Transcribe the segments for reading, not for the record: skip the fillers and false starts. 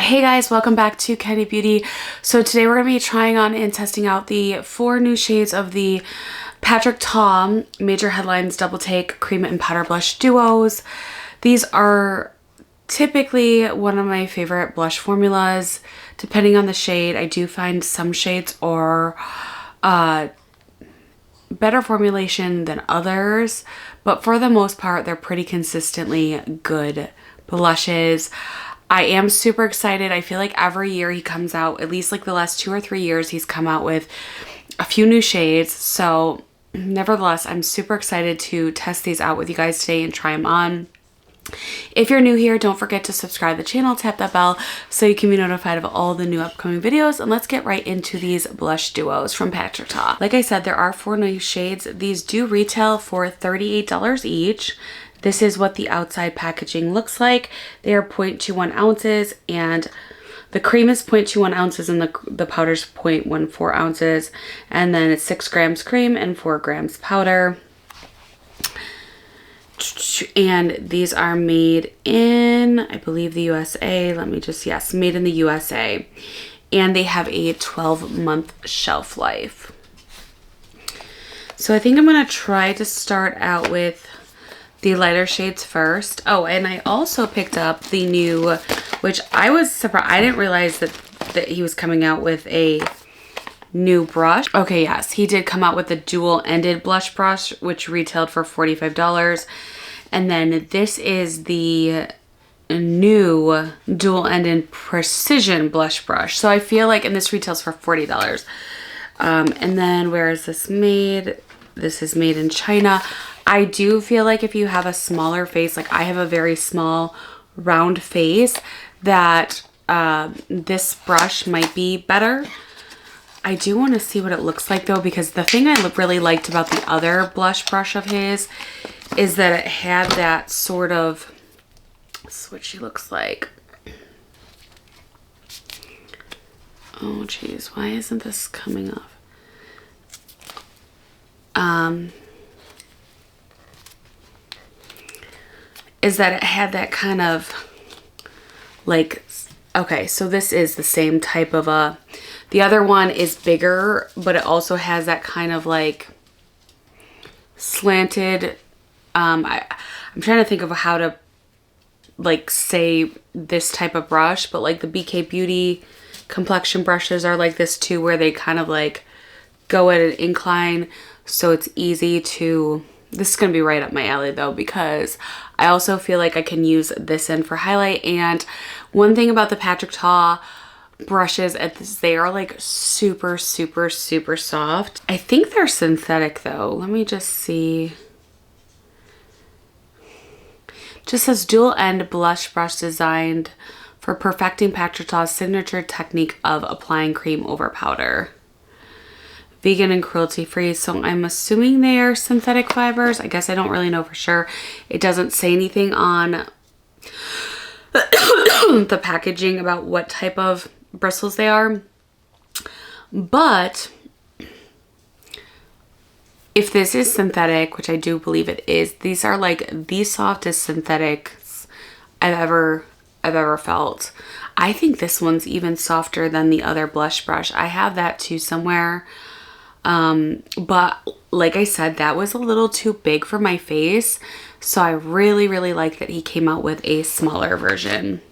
Hey guys, welcome back to Candy Beauty. So today we're going to be trying on and testing out the 4 new shades of the Patrick Ta Major Headlines Double Take Cream and Powder Blush Duos. These are typically one of my favorite blush formulas. Depending on the shade, I do find some shades are better formulation than others, but for the most part, they're pretty consistently good blushes. I am super excited. I feel like every year he comes out, at least like the last 2 or 3 years, he's come out with a few new shades. So nevertheless, I'm super excited to test these out with you guys today and try them on. If you're new here, don't forget to subscribe to the channel, tap that bell so you can be notified of all the new upcoming videos. And let's get right into these blush duos from Patrick Ta. Like I said, there are 4 new shades. These do retail for $38 each. This is what the outside packaging looks like. They are 0.21 ounces and the cream is 0.21 ounces and the powder is 0.14 ounces. And then it's 6 grams cream and 4 grams powder. And these are made in, I believe, the USA. Let me just, yes, made in the USA. And they have a 12-month shelf life. So I think I'm going to try to start out with the lighter shades first. Oh, and I also picked up the new, which I was surprised. I didn't realize that he was coming out with a new brush. Okay, yes, he did come out with the dual-ended blush brush, which retailed for $45. And then this is the new dual-ended precision blush brush. So I feel like, and this retails for $40. And then where is this made? This is made in China. I do feel like if you have a smaller face, like I have a very small round face, that this brush might be better. I do want to see what it looks like though, because the thing I really liked about the other blush brush of his is that it had that sort of, this is what she looks like. Oh geez, why isn't this coming off? Is that it had that kind of like, okay, so this is the same type of a, the other one is bigger, but it also has that kind of like slanted, I'm trying to think of how to like say this type of brush, but like the BK Beauty complexion brushes are like this too, where they kind of like go at an incline, so it's easy to, this is going to be right up my alley though, because I also feel like I can use this in for highlight. And one thing about the Patrick Ta brushes is they are like super, super, super soft. I think they're synthetic though. Let me just see. Just says dual end blush brush designed for perfecting Patrick Ta's signature technique of applying cream over powder. Vegan and cruelty free, so I'm assuming they are synthetic fibers. I guess I don't really know for sure. It doesn't say anything on the packaging about what type of bristles they are, but if this is synthetic, which I do believe it is, these are like the softest synthetics I've ever felt. I think this one's even softer than the other blush brush. I have that too somewhere. But like I said, that was a little too big for my face. So I really, really like that he came out with a smaller version.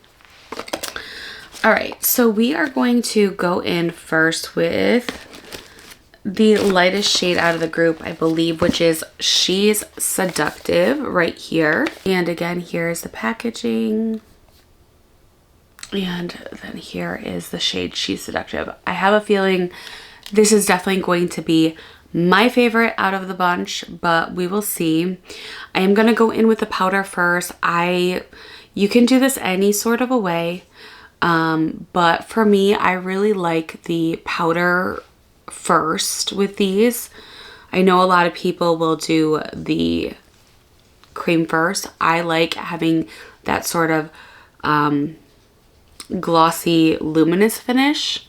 All right, so we are going to go in first with the lightest shade out of the group, I believe, which is She's Seductive right here. And again, here is the packaging. And then here is the shade She's Seductive. I have a feeling this is definitely going to be my favorite out of the bunch, but we will see. I am going to go in with the powder first. You can do this any sort of a way, but for me, I really like the powder first with these. I know a lot of people will do the cream first. I like having that sort of glossy, luminous finish.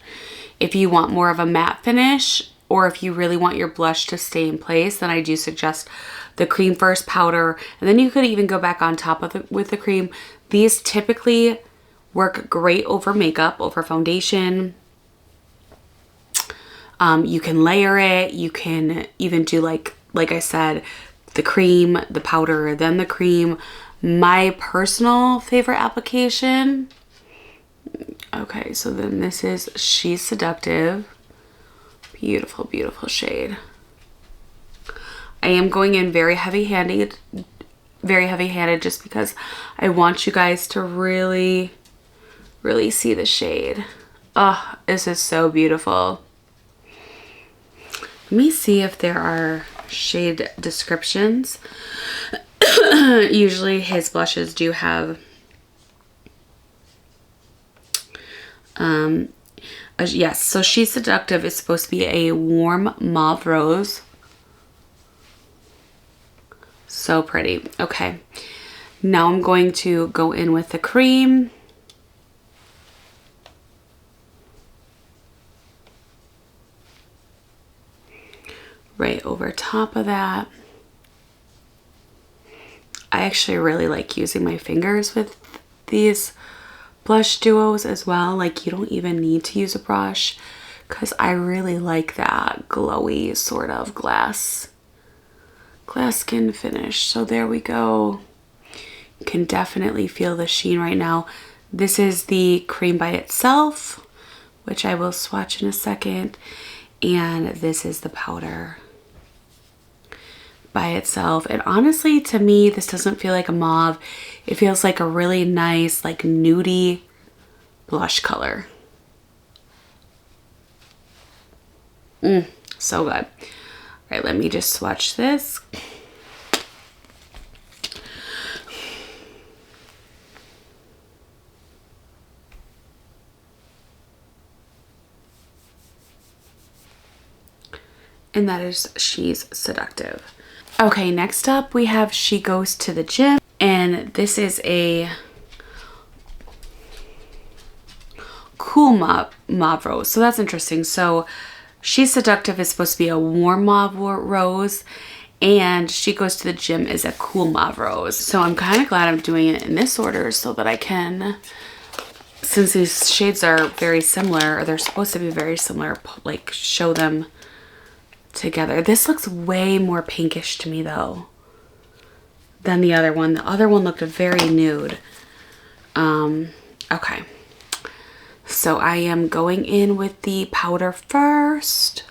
If you want more of a matte finish, or if you really want your blush to stay in place, then I do suggest the cream first, powder, and then you could even go back on top of with the cream. These typically work great over makeup, over foundation. You can layer it. You can even do like I said, the cream, the powder, then the cream. My personal favorite application. Okay, so then this is She's Seductive. Beautiful, beautiful shade. I am going in very heavy-handed just because I want you guys to really, really see the shade. Oh, this is so beautiful. Let me see if there are shade descriptions. Usually his blushes do have yes, so She's Seductive is supposed to be a warm mauve rose. So pretty. Okay, now I'm going to go in with the cream. Right over top of that. I actually really like using my fingers with these blush duos as well. Like, you don't even need to use a brush because I really like that glowy sort of glass skin finish. So there we go. You can definitely feel the sheen right now. This is the cream by itself, which I will swatch in a second. And this is the powder by itself. And honestly, to me, this doesn't feel like a mauve. It feels like a really nice, like nudie blush color. So good. All right, let me just swatch this. And that is She's Seductive. Okay, next up we have She Goes to the Gym, and this is a cool mauve rose. So that's interesting. So She's Seductive is supposed to be a warm mauve rose, and She Goes to the Gym is a cool mauve rose. So I'm kind of glad I'm doing it in this order so that I can, since these shades are very similar, or they're supposed to be very similar, like show them together. This looks way more pinkish to me though than the other one. The other one looked very nude. Okay, so I am going in with the powder first.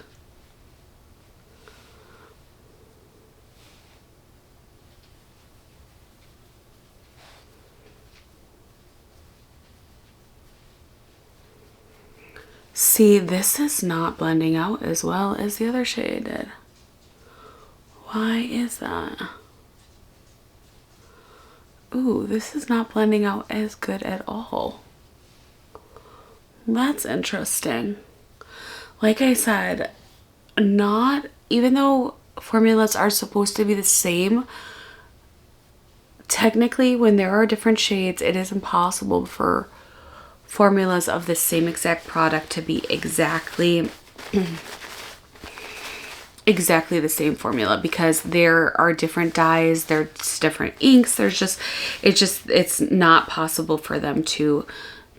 See, this is not blending out as well as the other shade did. Why is that? Ooh, this is not blending out as good at all. That's interesting. Like I said, not, even though formulas are supposed to be the same, technically when there are different shades, it is impossible for formulas of the same exact product to be exactly the same formula, because there are different dyes, there's different inks, it's not possible for them to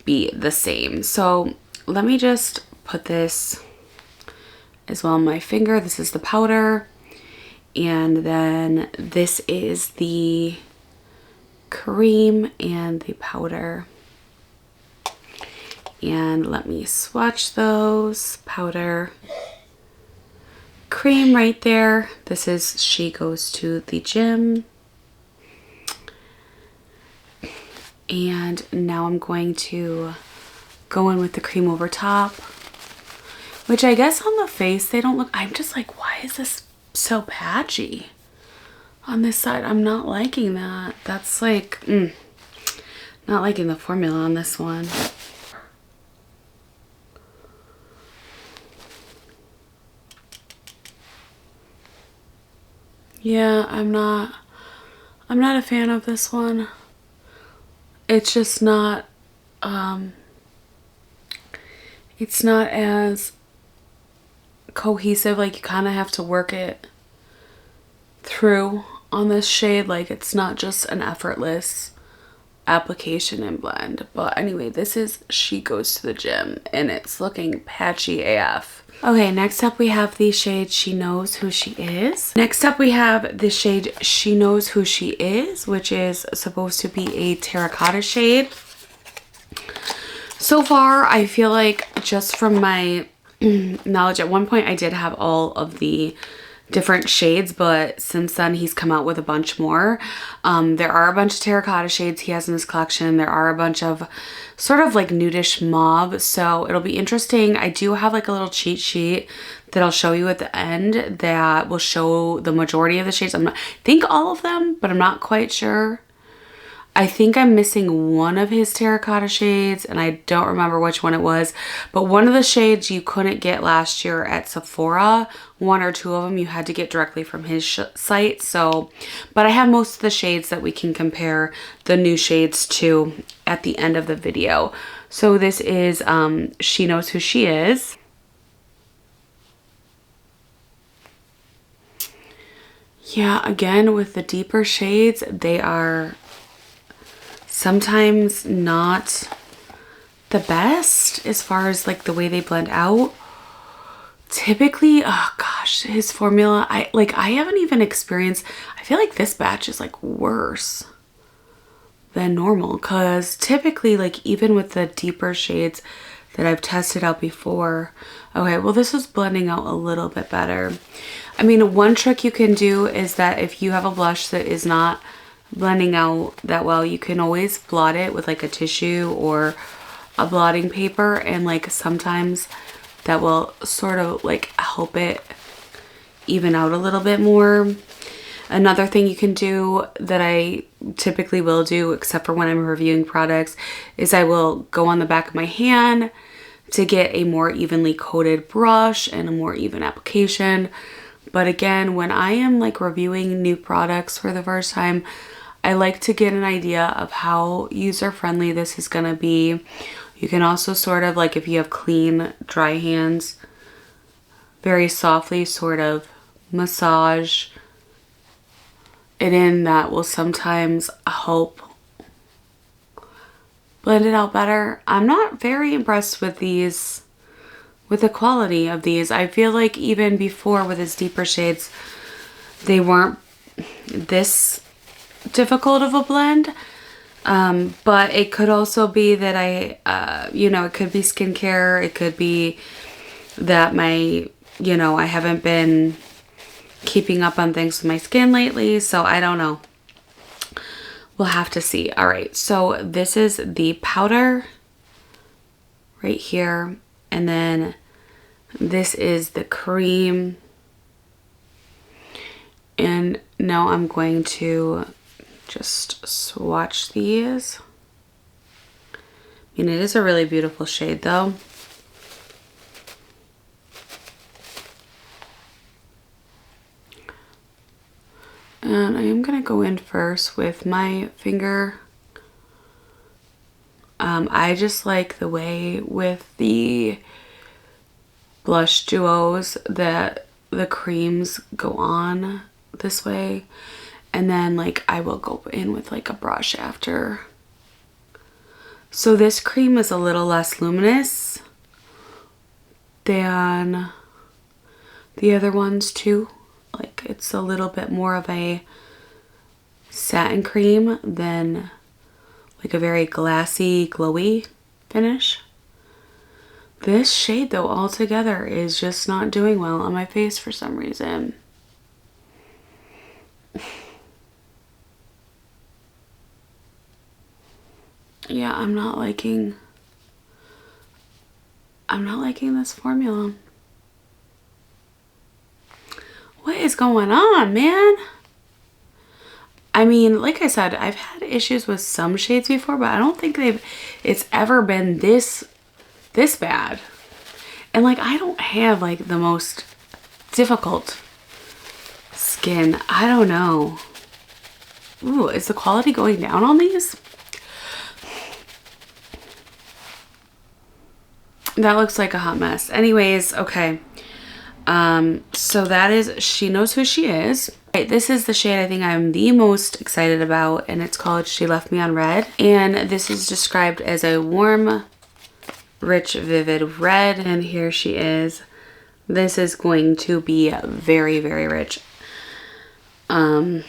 be the same. So let me just put this as well on my finger. This is the powder, and then this is the cream and the powder. And let me swatch those. Powder, cream right there. This is She Goes to the Gym. And now I'm going to go in with the cream over top, which I guess on the face they don't look, I'm just like, why is this so patchy on this side? I'm not liking that. That's like, not liking the formula on this one. Yeah, I'm not a fan of this one. It's just not, it's not as cohesive. Like, you kind of have to work it through on this shade. Like, it's not just an effortless application and blend. But anyway, this is She Goes to the Gym, and it's looking patchy AF. Okay, next up we have the shade She Knows Who She Is. Next up we have the shade She Knows Who She Is, which is supposed to be a terracotta shade. So far, I feel like just from my knowledge, at one point I did have all of the different shades, but since then he's come out with a bunch more. There are a bunch of terracotta shades he has in his collection. There are a bunch of sort of like nudish mauve, so it'll be interesting. I do have like a little cheat sheet that I'll show you at the end that will show the majority of the shades. I think all of them, but I'm not quite sure. I think I'm missing one of his terracotta shades, and I don't remember which one it was, but one of the shades you couldn't get last year at Sephora. One or two of them you had to get directly from his site. So, but I have most of the shades that we can compare the new shades to at the end of the video. So this is She Knows Who She Is. Yeah, again, with the deeper shades, they are sometimes not the best as far as like the way they blend out. Typically, oh gosh, his formula, I haven't even experienced, I feel like this batch is like worse than normal, because typically, like even with the deeper shades that I've tested out before, okay, well this was blending out a little bit better. I mean, one trick you can do is that if you have a blush that is not blending out that well, you can always blot it with like a tissue or a blotting paper, and like sometimes that will sort of like help it even out a little bit more. Another thing you can do that I typically will do, except for when I'm reviewing products, is I will go on the back of my hand to get a more evenly coated brush and a more even application. But again, when I am like reviewing new products for the first time, I like to get an idea of how user-friendly this is going to be. You can also sort of like, if you have clean, dry hands, very softly sort of massage it in. That will sometimes help blend it out better. I'm not very impressed with these, with the quality of these. I feel like even before with his deeper shades, they weren't this difficult of a blend, but it could also be that it could be skincare, it could be that my, I haven't been keeping up on things with my skin lately, so I don't know. We'll have to see. All right, so this is the powder right here, and then this is the cream, and now I'm going to just swatch these. I mean, it is a really beautiful shade though. And I am going to go in first with my finger. I just like the way with the blush duos that the creams go on this way. And then like I will go in with like a brush after. So this cream is a little less luminous than the other ones too. Like it's a little bit more of a satin cream than like a very glassy, glowy finish. This shade though altogether is just not doing well on my face for some reason. Yeah, I'm not liking this formula. What is going on, man? I mean, like I said, I've had issues with some shades before, but I don't think it's ever been this bad. And like, I don't have like the most difficult skin. I don't know. Ooh, is the quality going down on these? That looks like a hot mess. Anyways, okay. So that is She Knows Who She Is. Okay, this is the shade I think I'm the most excited about, and it's called She Left Me on Red. And this is described as a warm, rich, vivid red. And here she is. This is going to be very, very rich. I'm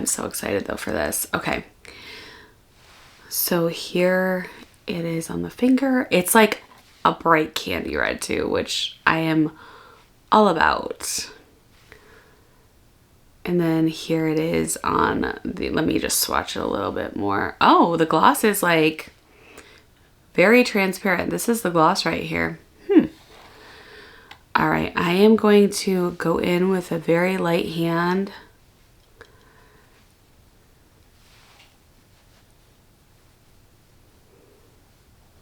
so excited though for this. Okay. So here it is on the finger. It's like a bright candy red too, which I am all about. And then here it is on the, let me just swatch it a little bit more. Oh, the gloss is like very transparent. This is the gloss right here. All right, I am going to go in with a very light hand.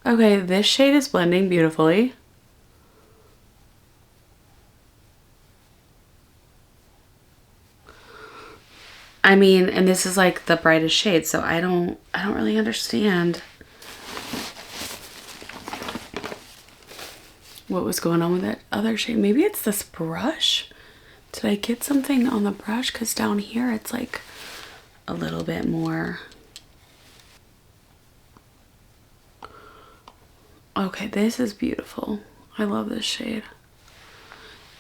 Okay, this shade is blending beautifully. I mean, and this is like the brightest shade, so I don't really understand what was going on with that other shade. Maybe it's this brush. Did I get something on the brush? Because down here it's like a little bit more. Okay, this is beautiful. I love this shade.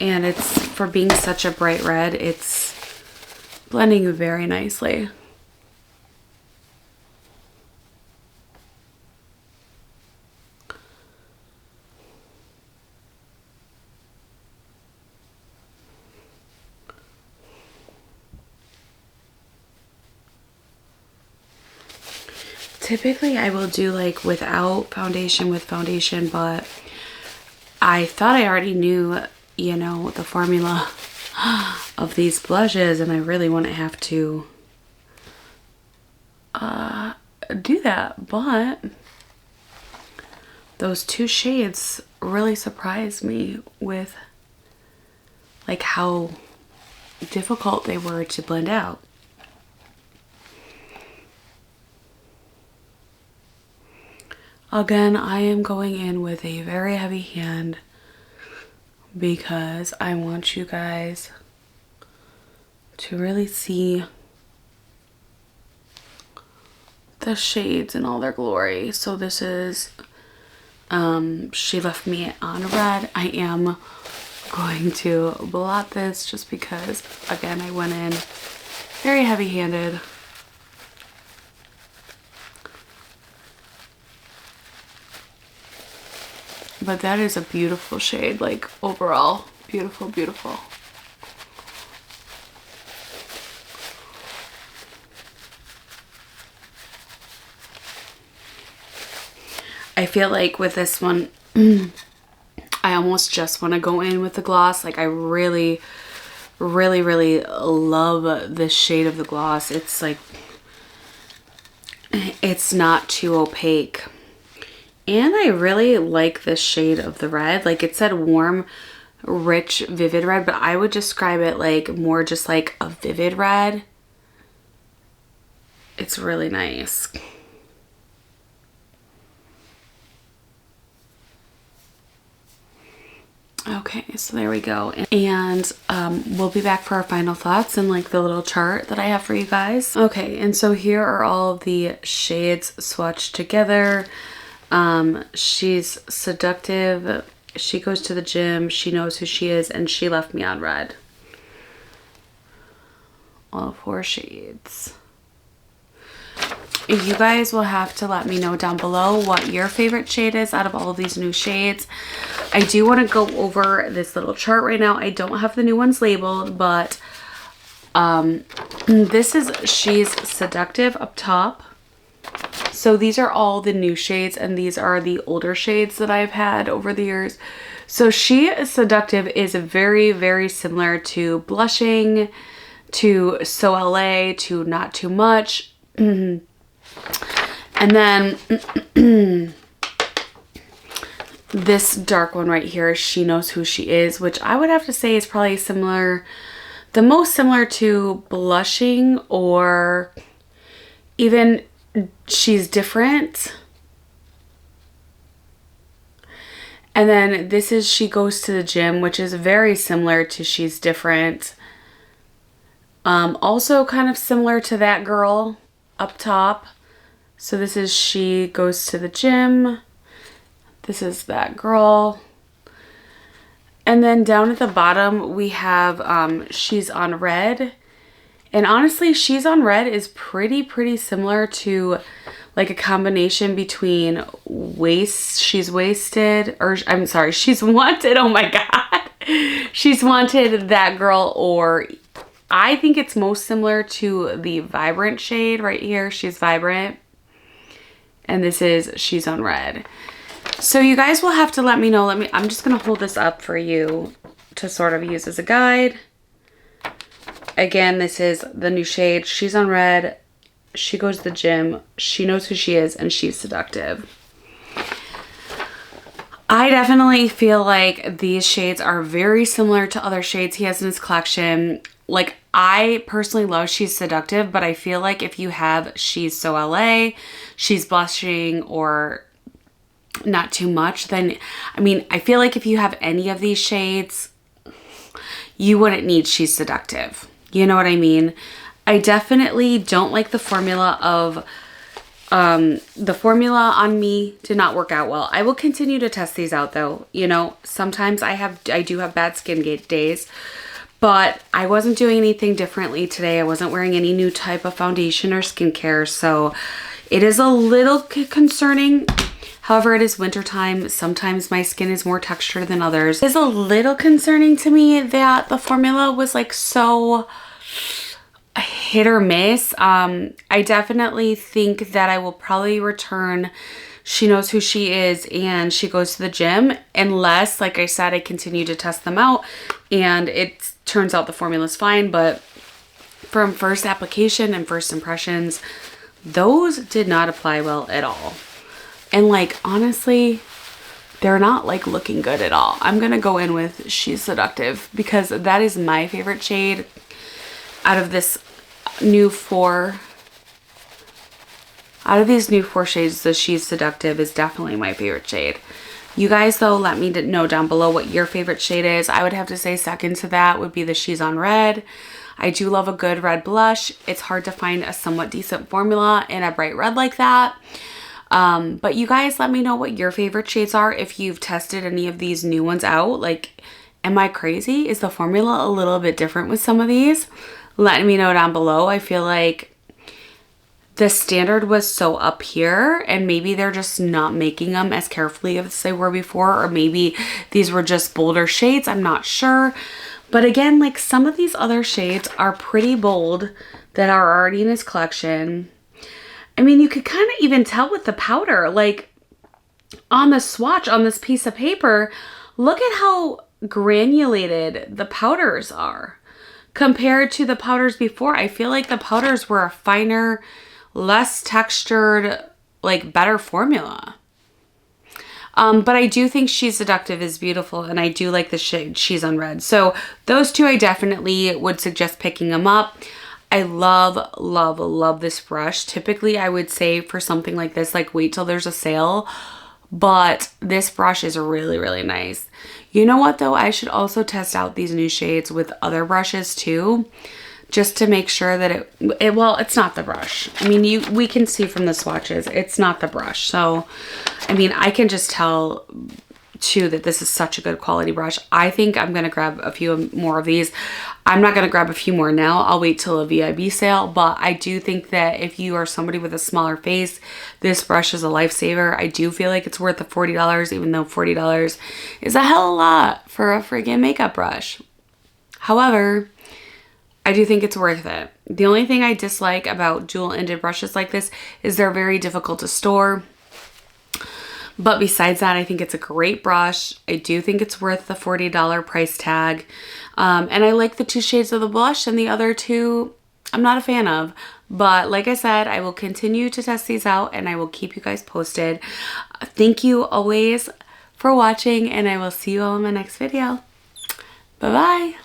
And it's, for being such a bright red, it's blending very nicely. Typically I will do like without foundation, with foundation, but I thought I already knew, you know, the formula of these blushes, and I really wouldn't have to do that. But those two shades really surprised me with like how difficult they were to blend out. Again, I am going in with a very heavy hand because I want you guys to really see the shades in all their glory. So this is She Left Me on Red. I am going to blot this just because, again, I went in very heavy-handed. But that is a beautiful shade, like overall, beautiful, beautiful. I feel like with this one, I almost just want to go in with the gloss. Like I really, really, really love this shade of the gloss. It's like, it's not too opaque. And I really like this shade of the red. Like it said warm, rich, vivid red, but I would describe it like more just like a vivid red. It's really nice. Okay, so there we go. And we'll be back for our final thoughts and like the little chart that I have for you guys. Okay, and so here are all of the shades swatched together. She's seductive, she goes to the gym, she knows who she is, and she left me on red. All 4 shades. You guys will have to let me know down below what your favorite shade is out of all of these new shades. I do want to go over this little chart right now. I don't have the new ones labeled, but this is She's Seductive up top. So these are all the new shades, and these are the older shades that I've had over the years. So She is Seductive is very, very similar to Blushing, to So LA, to Not Too Much. And then this dark one right here, She Knows Who She Is, which I would have to say is probably similar, the most similar to Blushing, or even She's Different. And then this is She Goes to the Gym, which is very similar to She's Different. Also kind of similar to that girl up top. So this is she goes to the gym. This is that girl. And then down at the bottom, we have She's on Red. And honestly, She's on Red is pretty similar to like a combination between She's Wasted, or I'm sorry, She's Wanted. Oh my God. She's Wanted, that girl, or I think it's most similar to the Vibrant shade right here. She's Vibrant. And this is She's on Red. So you guys will have to let me know. I'm just going to hold this up for you to sort of use as a guide. Again, this is the new shade. She's on Red. She goes to the gym. She knows who she is, and she's seductive. I definitely feel like these shades are very similar to other shades he has in his collection. Like, I personally love She's Seductive, but I feel like if you have She's So LA, She's Blushing, or Not Too Much, then, I mean, I feel like if you have any of these shades, you wouldn't need She's Seductive. You know what I mean? I definitely don't like the formula of, the formula on me did not work out well. I will continue to test these out though. You know, sometimes I do have bad skin days, but I wasn't doing anything differently today. I wasn't wearing any new type of foundation or skincare, so it is a little concerning. However, it is wintertime. Sometimes my skin is more textured than others. It is a little concerning to me that the formula was like so hit or miss. I definitely think that I will probably return She Knows Who She Is and She Goes to the Gym, unless, like I said, I continue to test them out and it turns out the formula's fine. But from first application and first impressions, those did not apply well at all. And like, honestly, they're not like looking good at all. I'm gonna go in with She's Seductive because that is my favorite shade out of this new four. Out of these new four shades, the She's Seductive is definitely my favorite shade. You guys, though, let me know down below what your favorite shade is. I would have to say second to that would be the She's on Red. I do love a good red blush. It's hard to find a somewhat decent formula in a bright red like that. But you guys, let me know what your favorite shades are. If you've tested any of these new ones out, like, am I crazy? Is the formula a little bit different with some of these? Let me know down below. I feel like the standard was so up here, and maybe they're just not making them as carefully as they were before, or maybe these were just bolder shades. I'm not sure. But again, like, some of these other shades are pretty bold that are already in his collection. I mean, you could kind of even tell with the powder, like on the swatch on this piece of paper, look at how granulated the powders are compared to the powders before. I feel like the powders were a finer, less textured, like better formula. But I do think She's Seductive is beautiful, and I do like the shade She's on Red. So those two I definitely would suggest picking them up. I love this brush. Typically, I would say for something like this, like wait till there's a sale. But this brush is really nice. You know what though? I should also test out these new shades with other brushes too, just to make sure that well, it's not the brush. I mean, we can see from the swatches, it's not the brush. So, I mean, I can just tell too that this is such a good quality brush. I think I'm gonna grab a few more of these. I'm not gonna grab a few more now. I'll wait till a VIB sale, but I do think that if you are somebody with a smaller face, this brush is a lifesaver. I do feel like it's worth the $40, even though $40 is a hell of a lot for a friggin' makeup brush. However, I do think it's worth it. The only thing I dislike about dual-ended brushes like this is they're very difficult to store. But besides that, I think it's a great brush. I do think it's worth the $40 price tag. And I like the two shades of the blush, and the other two I'm not a fan of. But like I said, I will continue to test these out, and I will keep you guys posted. Thank you always for watching, and I will see you all in my next video. Bye-bye.